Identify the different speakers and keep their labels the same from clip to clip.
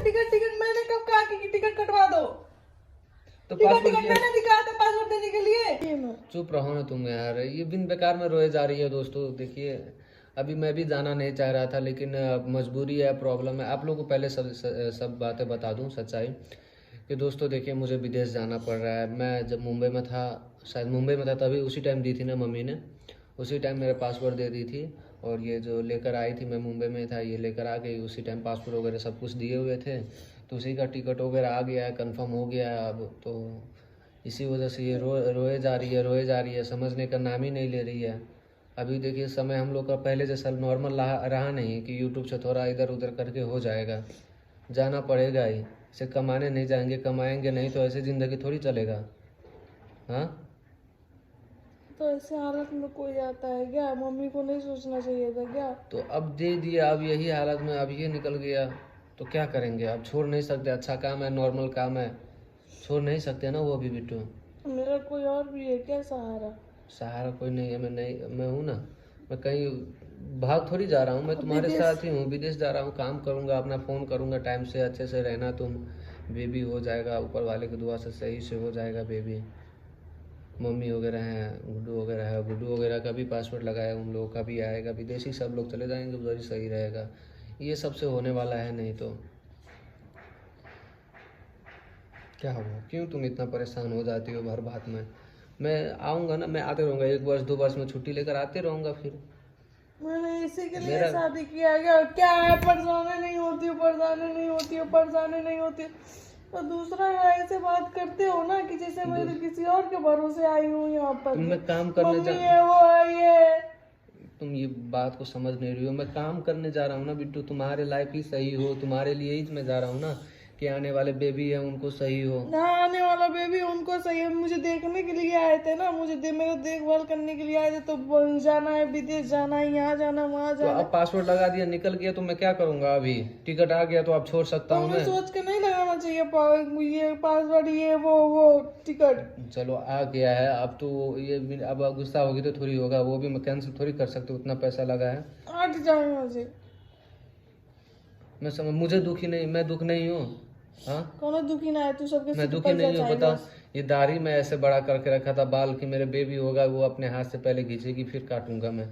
Speaker 1: Ticket ticket मैंने कब कहा कि टिकट कटवा दो?
Speaker 2: तो
Speaker 1: टिकट टिकट मैंने दिखाया था पासपोर्ट देने के लिए।
Speaker 2: चुप रहो ना तुम यार, ये बिन बेकार में रोए जा रही है। दोस्तों देखिए, अभी मैं भी जाना नहीं चाह रहा था, लेकिन मजबूरी है, प्रॉब्लम है। आप लोगों को पहले सब बातें बता दूं सच्चाई कि दोस्तों देखिए, मुझे विदेश जाना पड़ रहा है। मैं जब मुंबई में था, शायद मुंबई में था तभी, उसी टाइम दी थी ना मम्मी ने, उसी टाइम मेरा पासपोर्ट दे दी थी। और ये जो लेकर आई थी, मैं मुंबई में था, ये लेकर आ गई उसी टाइम, पासपोर्ट वगैरह सब कुछ दिए हुए थे। तो उसी का टिकट वगैरह आ गया है, कन्फर्म हो गया है अब तो। इसी वजह से ये रोए जा रही है, रोए जा रही है, समझने का नाम ही नहीं ले रही है। अभी देखिए, समय हम लोग का पहले जैसा नॉर्मल रहा नहीं कि यूट्यूब से थोड़ा इधर उधर करके हो जाएगा। जाना पड़ेगा ही, इसे कमाने नहीं जाएंगे, कमाएंगे नहीं तो ऐसे ज़िंदगी थोड़ी चलेगा। हाँ,
Speaker 1: तो ऐसे हालत में कोई जाता है क्या? मम्मी को नहीं सोचना चाहिए था क्या?
Speaker 2: तो अब दे दिया, अब यही हालत में अब ये निकल गया तो क्या करेंगे? अब छोड़ नहीं सकते, अच्छा काम है, नॉर्मल काम है, छोड़ नहीं सकते ना वो भी बिट्टू।
Speaker 1: मेरा कोई और भी है क्या सहारा?
Speaker 2: सहारा कोई नहीं है, मैं हूँ ना। मैं कहीं भाग थोड़ी जा रहा हूँ, मैं तुम्हारे
Speaker 1: विदेश
Speaker 2: साथ ही हूँ। विदेश जा रहा हूँ, काम करूँगा, अपना फ़ोन करूँगा, टाइम से अच्छे से रहना तुम। बेबी हो जाएगा, ऊपर वाले की दुआ से सही से हो जाएगा बेबी। मम्मी वगैरह हैं, गुड्डू वगैरह है, गुड्डू वगैरह का भी पासपोर्ट लगाया, उन लोगों का भी आएगा। विदेशी सब लोग चले जाएंगे, उधर ही सही रहेगा। ये सबसे होने वाला है नहीं तो क्या होगा? क्यों तुम इतना परेशान हो जाती हो हर बात में? मैं आऊँगा ना, मैं आते रहूँगा, 1 वर्ष 2 वर्ष में छुट्टी लेकर आते रहूँगा फिर।
Speaker 1: मैंने इसी के लिए
Speaker 2: मेरा
Speaker 1: शादी किया है क्या? क्या है, परेशानी नहीं होती हो, परेशानी नहीं होती हो, परेशानी नहीं होती हो। तो दूसरा ऐसे बात करते हो ना कि जैसे मैं तो किसी और के भरोसे आई हूँ यहाँ पर।
Speaker 2: मैं काम करने
Speaker 1: मम्मी है, वो है, ये है।
Speaker 2: तुम ये बात को समझ नहीं रही हो। मैं काम करने जा रहा हूँ ना बिट्टू, तुम्हारे लाइफ ही सही हो, तुम्हारे लिए ही मैं जा रहा हूँ ना, कि आने वाले बेबी है उनको सही हो।
Speaker 1: ना आने वाला बेबी उनको सही है, मुझे देखने के लिए आए थे ना, मेरा देखभाल करने के लिए आए थे। तो जाना है, विदेश जाना है, यहाँ जाना, वहाँ
Speaker 2: तो
Speaker 1: जाना।
Speaker 2: अब पासपोर्ट लगा दिया, निकल गया, तो मैं क्या करूँगा? अभी टिकट आ गया तो अब छोड़ सकता
Speaker 1: तो
Speaker 2: हूँ
Speaker 1: हमें
Speaker 2: मैं?
Speaker 1: सोच के नहीं लगाना चाहिए ये पासवर्ड, ये वो टिकट।
Speaker 2: चलो आ गया है, अब तो ये अब गुस्सा होगी तो थोड़ी होगा, वो भी मैं कैंसिल थोड़ी कर सकती हूँ, उतना पैसा लगा है।
Speaker 1: हट जाओ यहाँ से।
Speaker 2: मैं समझ, मुझे दुखी नहीं, मैं दुख नहीं हूँ। हाँ,
Speaker 1: कौन दुखी ना है? तू सबके
Speaker 2: मैं
Speaker 1: सिर
Speaker 2: दुखी
Speaker 1: पर
Speaker 2: नहीं हूँ, बता।
Speaker 1: बस।
Speaker 2: ये दाढ़ी मैं ऐसे बड़ा करके रखा था, बाल की मेरे बेबी होगा, वो अपने हाथ से पहले खींचेगी फिर काटूंगा मैं।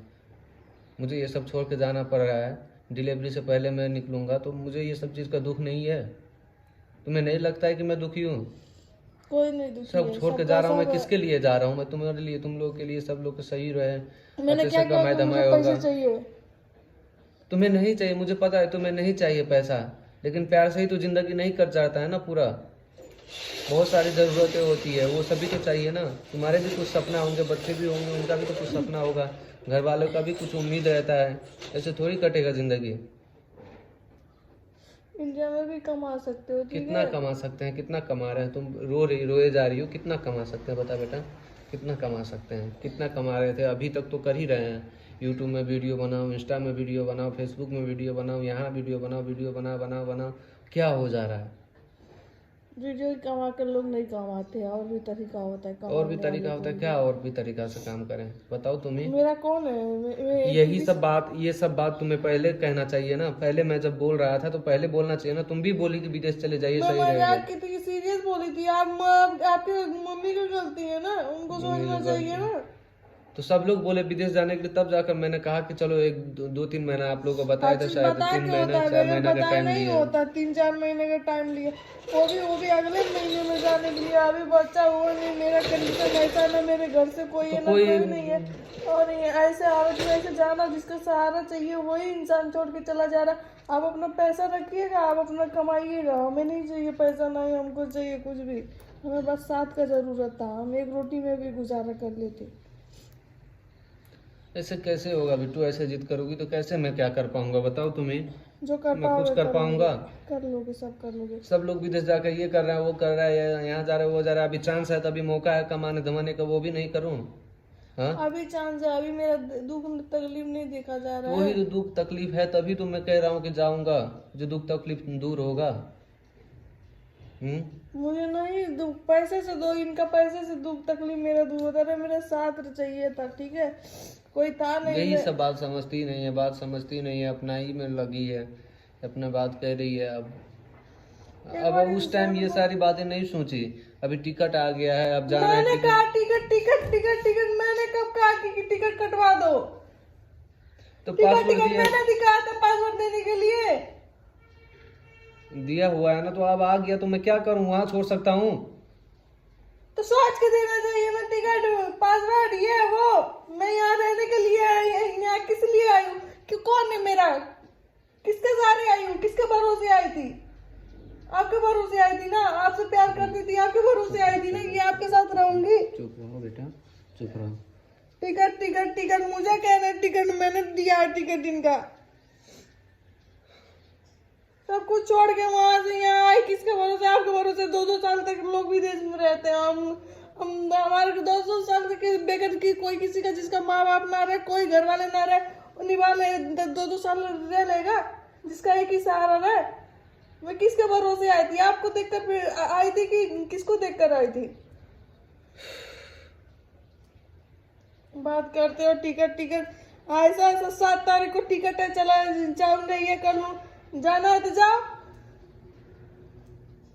Speaker 2: मुझे ये सब छोड़ के जाना पड़ रहा है, डिलीवरी से पहले मैं निकलूंगा, तो मुझे ये सब चीज़ का दुख नहीं है। तुम्हें नहीं लगता है कि मैं दुखी हूँ?
Speaker 1: कोई नहीं दुखी
Speaker 2: सब
Speaker 1: है,
Speaker 2: छोड़ के
Speaker 1: सबका
Speaker 2: जा रहा हूँ मैं,
Speaker 1: सब।
Speaker 2: किसके लिए जा रहा हूँ मैं? तुम्हारे लिए, तुम लोग के लिए, सब लोग सही रहे,
Speaker 1: मैंने
Speaker 2: अच्छे
Speaker 1: क्या
Speaker 2: से
Speaker 1: किया
Speaker 2: कमाए
Speaker 1: कि मुझे
Speaker 2: धमाए होगा।
Speaker 1: पैसे चाहिए?
Speaker 2: तुम्हें नहीं चाहिए, मुझे पता है तुम्हें नहीं चाहिए पैसा, लेकिन प्यार से ही तो जिंदगी नहीं कट जाता है ना पूरा। बहुत सारी ज़रूरतें होती है, वो सभी तो चाहिए ना। तुम्हारे भी कुछ सपना होंगे, बच्चे भी होंगे, उनका भी तो कुछ सपना होगा, घर वालों का भी कुछ उम्मीद रहता है। ऐसे थोड़ी कटेगा ज़िंदगी।
Speaker 1: इंडिया में भी कमा सकते हो, ठीक
Speaker 2: कितना
Speaker 1: है?
Speaker 2: कमा सकते हैं? कितना कमा रहे हैं? तुम रोए जा रही हो, कितना कमा सकते हैं बता बेटा, कितना कमा सकते हैं? कितना कमा रहे थे, अभी तक तो कर ही रहे हैं। यूट्यूब में वीडियो बनाओ, इंस्टा में वीडियो बनाओ, फेसबुक में वीडियो बनाओ, यहाँ वीडियो बनाओ, वीडियो बनाओ, क्या हो जा रहा है?
Speaker 1: वीडियो कमा कर लोग नहीं कमाते हैं, और भी तरीका होता है
Speaker 2: और भी
Speaker 1: कमाने
Speaker 2: तरीका
Speaker 1: वाले
Speaker 2: होता
Speaker 1: को
Speaker 2: है
Speaker 1: भी।
Speaker 2: क्या? और भी तरीका से काम करें, बताओ तुम ही।
Speaker 1: मेरा कौन है?
Speaker 2: यही सब बात, ये सब बात तुम्हें पहले कहना चाहिए ना। पहले मैं जब बोल रहा था तो पहले बोलना चाहिए ना। तुम भी बोली कि विदेश चले जाइए,
Speaker 1: मैं
Speaker 2: सही रहेगा।
Speaker 1: मजाक की थी, सीरियस बोली थी। आपके मम्मी की गलती है ना, उनको
Speaker 2: मम्मी
Speaker 1: सोचना
Speaker 2: की
Speaker 1: चाहिए
Speaker 2: गलती,
Speaker 1: ना।
Speaker 2: तो सब लोग बोले विदेश जाने के लिए, तब जाकर मैंने कहा कि चलो 1 2 3 महीना आप लोगों को
Speaker 1: हर
Speaker 2: बताया था,
Speaker 1: चीज
Speaker 2: शायद
Speaker 1: बता
Speaker 2: 3
Speaker 1: के होता
Speaker 2: महीना
Speaker 1: है,
Speaker 2: 4
Speaker 1: बगैर
Speaker 2: महीना का
Speaker 1: बताए
Speaker 2: टाइम
Speaker 1: नहीं
Speaker 2: लिए।
Speaker 1: होता। 3-4 महीने का टाइम लिए, वो भी अगले महीने में जाने के लिए। अभी बच्चा हुआ नहीं, मेरा कंडीशन ऐसा ना, मेरे घर से कोई
Speaker 2: तो
Speaker 1: है ना,
Speaker 2: कोई
Speaker 1: कोई नहीं है। और ये ऐसे हालत में ऐसे जाना, जिसका सहारा चाहिए वही इंसान छोड़ के चला जा रहा। आप अपना पैसा रखिएगा, आप अपना कमाइएगा, हमें नहीं चाहिए पैसा, नहीं हमको चाहिए कुछ भी। हमें बस साथ का जरूरत था, हम एक रोटी में भी गुजारा कर लेते।
Speaker 2: ऐसे कैसे होगा बिट्टू? ऐसे जिद करोगी तो कैसे मैं क्या कर पाऊंगा बताओ तुम ही?
Speaker 1: जो कर
Speaker 2: मैं कुछ
Speaker 1: पाओगे
Speaker 2: कर
Speaker 1: कर लोगे,
Speaker 2: पाऊंगा?
Speaker 1: कर लोगे, सब कर लोगे।
Speaker 2: सब लोग विदेश जाकर ये कर रहे हैं, वो कर रहा है, यहाँ जा रहे हैं, वो जा रहा है। अभी चांस है, तभी मौका है कमाने धमाने का, वो भी नहीं करूँ? हाँ,
Speaker 1: अभी चांस है, अभी मेरा दुख तकलीफ नहीं देखा जा
Speaker 2: तो
Speaker 1: रहा
Speaker 2: वही
Speaker 1: है।
Speaker 2: तो दुख तकलीफ है, तभी तो मैं कह रहा हूँ कि जाऊंगा, जो दुख तकलीफ दूर होगा।
Speaker 1: मुझे नहीं दुख पैसे से दो, इनका पैसे से दुख तकलीफ मेरा दूर होता है। मेरा साथ चाहिए था, ठीक है? कोई था नहीं।
Speaker 2: यही सब बात समझती नहीं है, बात समझती नहीं है, अपना ही में लगी है, अपना बात कह रही है अब। अब उस टाइम ये सारी बातें नहीं सोची, अभी टिकट आ गया है, अब जाना है।
Speaker 1: मैंने कहा टिकट टिकट टिकट टिकट, मैंने कब कहा कि टिकट कटवा दो?
Speaker 2: तो
Speaker 1: टिकट
Speaker 2: पासपोर्ट
Speaker 1: टिकट
Speaker 2: दिया
Speaker 1: मैंने दिखाया था पासपोर्ट देने के लिए।
Speaker 2: दिया हुआ है ना, तो अब आ गया तो मैं क्या करूँ, वहां छोड़ सकता हूँ?
Speaker 1: तो सोच के देना चाहिए। मैं टिकट पासवर्ड ये है वो, मैं यहाँ रहने के लिए आई, यहाँ किस लिए आई हूँ? कि कौन है मेरा, किसके सहारे आई हूँ, किसके भरोसे आई थी? आपके भरोसे आई थी ना, आपसे प्यार करती थी, आपके भरोसे आई थी ना कि आपके साथ रहूंगी।
Speaker 2: चुप रहो बेटा, चुप रहो।
Speaker 1: टिकट टिकट टिकट मुझे कहना है, टिकट मैंने दिया है, टिकट इनका। सब कुछ छोड़ के वहां से यहाँ आए, किसके भरोसे? आपके भरोसे। 2-2 साल तक लोग विदेश में रहते हैं, हम हमारे 2-2 साल तक बेगर की कोई किसी का, जिसका माँ बाप ना रहे, कोई घर वाले ना रहे, उन्हीं वाले 2-2 साल रह लेगा, जिसका एक ही सहारा रहे। मैं किसके भरोसे आई थी? आपको देखकर आई थी कि किसको देखकर आई थी? बात करते हो टिकट टिकट, ऐसा ऐसा 7 तारीख को टिकट है, चला जाऊंगा, ये कर लूं, जाना है तो जाओ,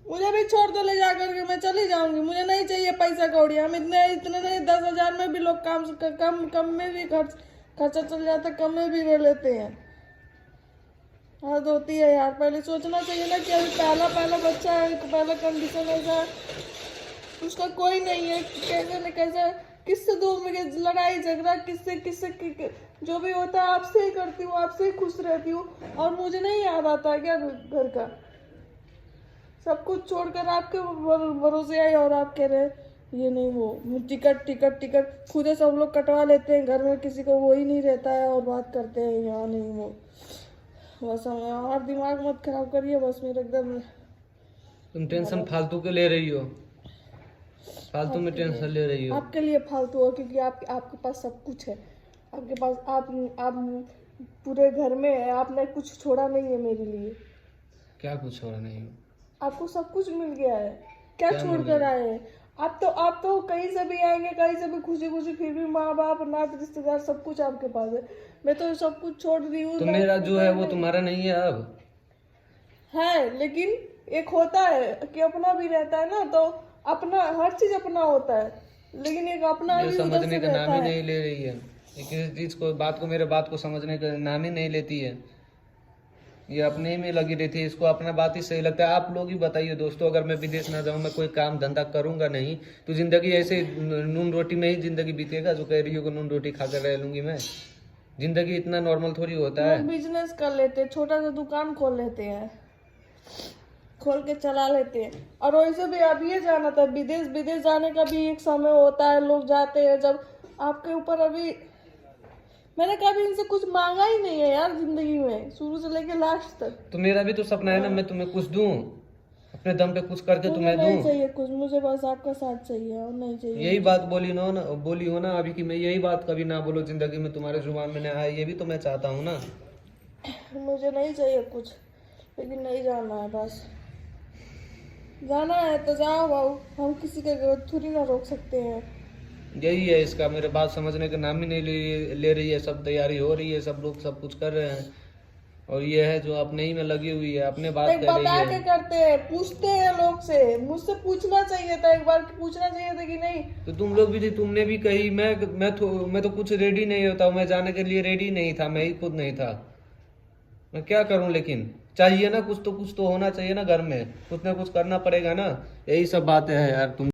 Speaker 1: मुझे भी छोड़ दो ले जा करके, मैं चली जाऊंगी। मुझे नहीं चाहिए पैसा कौड़ी, हम इतने इतने नहीं, 10,000 में भी लोग कम में भी खर्चा चल जाता, कम में भी रह लेते हैं। हद होती है यार। पहले सोचना चाहिए ना कि अभी पहला बच्चा है, पहला कंडीशन ऐसा है, उसका कोई नहीं है, कैसे न कैसे किससे दूर में लड़ाई झगड़ा, किससे जो भी होता है आपसे ही करती हूँ, आपसे ही खुश रहती हूँ। और मुझे नहीं याद आता है क्या घर का? सब कुछ छोड़कर आपके भरोसे आई और आप कह रहे ये नहीं वो, टिकट टिकट टिकट खुद ही सब लोग कटवा लेते हैं, घर में किसी को वो ही नहीं रहता है और बात करते हैं यहाँ नहीं वो। बस और दिमाग मत खराब करिए, बस मेरे एकदम।
Speaker 2: तुम टेंशन फालतू के ले रही हो, फालतू में टेंशन ले रही हो।
Speaker 1: आपके लिए फालतू हो, क्योंकि आपके पास सब कुछ है, आपके पास आप पूरे घर में है, आपने कुछ छोड़ा नहीं है मेरे लिए।
Speaker 2: क्या कुछ छोड़ा नहीं है?
Speaker 1: आपको सब कुछ मिल गया है, क्या छोड़ कर आए हैं? आप तो कहीं से भी आएंगे, कहीं से भी खुशी खुशी, फिर भी माँ बाप नात रिश्तेदार सब कुछ आपके पास है। मैं तो सब कुछ छोड़ दी हूँ।
Speaker 2: तो मेरा जो है वो तुम्हारा नहीं है अब
Speaker 1: है, लेकिन एक होता है कि अपना भी रहता है ना, तो अपना हर चीज अपना होता है, लेकिन एक अपना
Speaker 2: ये
Speaker 1: भी उधर
Speaker 2: समझने
Speaker 1: से
Speaker 2: का नाम
Speaker 1: रहता
Speaker 2: ही
Speaker 1: है।
Speaker 2: नहीं ले रही है, ये किसी चीज को, बात को, मेरे बात को समझने का नाम ही नहीं लेती है। ये अपने ही में लगी रहती है, इसको अपना बात ही सही लगता है। आप लोग ही बताइए दोस्तों, अगर मैं विदेश ना जाऊं, मैं कोई काम धंधा करूंगा नहीं, तो जिंदगी ऐसे नून रोटी में ही जिंदगी बीतेगा? जो कह रही हो कि नून रोटी खाकर रह लूंगी मैं, जिंदगी इतना नॉर्मल थोड़ी होता है।
Speaker 1: बिजनेस कर लेते हैं, छोटा सा दुकान खोल लेते हैं, खोल के चला लेते हैं। और वैसे भी अब ये जाना था विदेश जाने का भी एक समय होता है, लोग जाते हैं जब आपके ऊपर। अभी मैंने कभी इनसे कुछ मांगा ही नहीं है यार जिंदगी में, शुरू से लेके लास्ट तक।
Speaker 2: तो मेरा भी तो सपना है ना, मैं तुम्हें कुछ दूं, अपने दम पे कुछ करके तुम्हें
Speaker 1: नहीं
Speaker 2: दूं।
Speaker 1: चाहिए कुछ, मुझे बस आपका साथ चाहिए और नहीं चाहिए।
Speaker 2: यही बात बोली हो ना अभी, कि मैं यही बात कभी ना बोलो जिंदगी में, तुम्हारे जुबान में ना आए, ये भी तो मैं चाहता हूँ ना।
Speaker 1: मुझे नहीं चाहिए कुछ, लेकिन नहीं जाना है बस। जाना है तो जाओ बाबू, हम किसी के थोड़ी ना रोक सकते हैं।
Speaker 2: यही है इसका, मेरे बात समझने का नाम ही नहीं ले रही है। सब तैयारी हो रही है, सब लोग सब कुछ कर रहे हैं, और ये है जो अपने ही में लगी हुई है, अपने बात कर रही
Speaker 1: बता
Speaker 2: है।
Speaker 1: के करते हैं, पूछते हैं लोग से, मुझसे पूछना चाहिए था एक बार, पूछना चाहिए था कि नहीं।
Speaker 2: तो तुम लोग भी थी, तुमने भी कही, मैं तो कुछ रेडी नहीं होता हूँ, मैं जाने के लिए रेडी नहीं था, मैं ही खुद नहीं था। मैं क्या करूं? लेकिन चाहिए ना कुछ तो होना चाहिए ना घर में, कुछ ना कुछ करना पड़ेगा ना। यही सब बातें हैं यार। तुम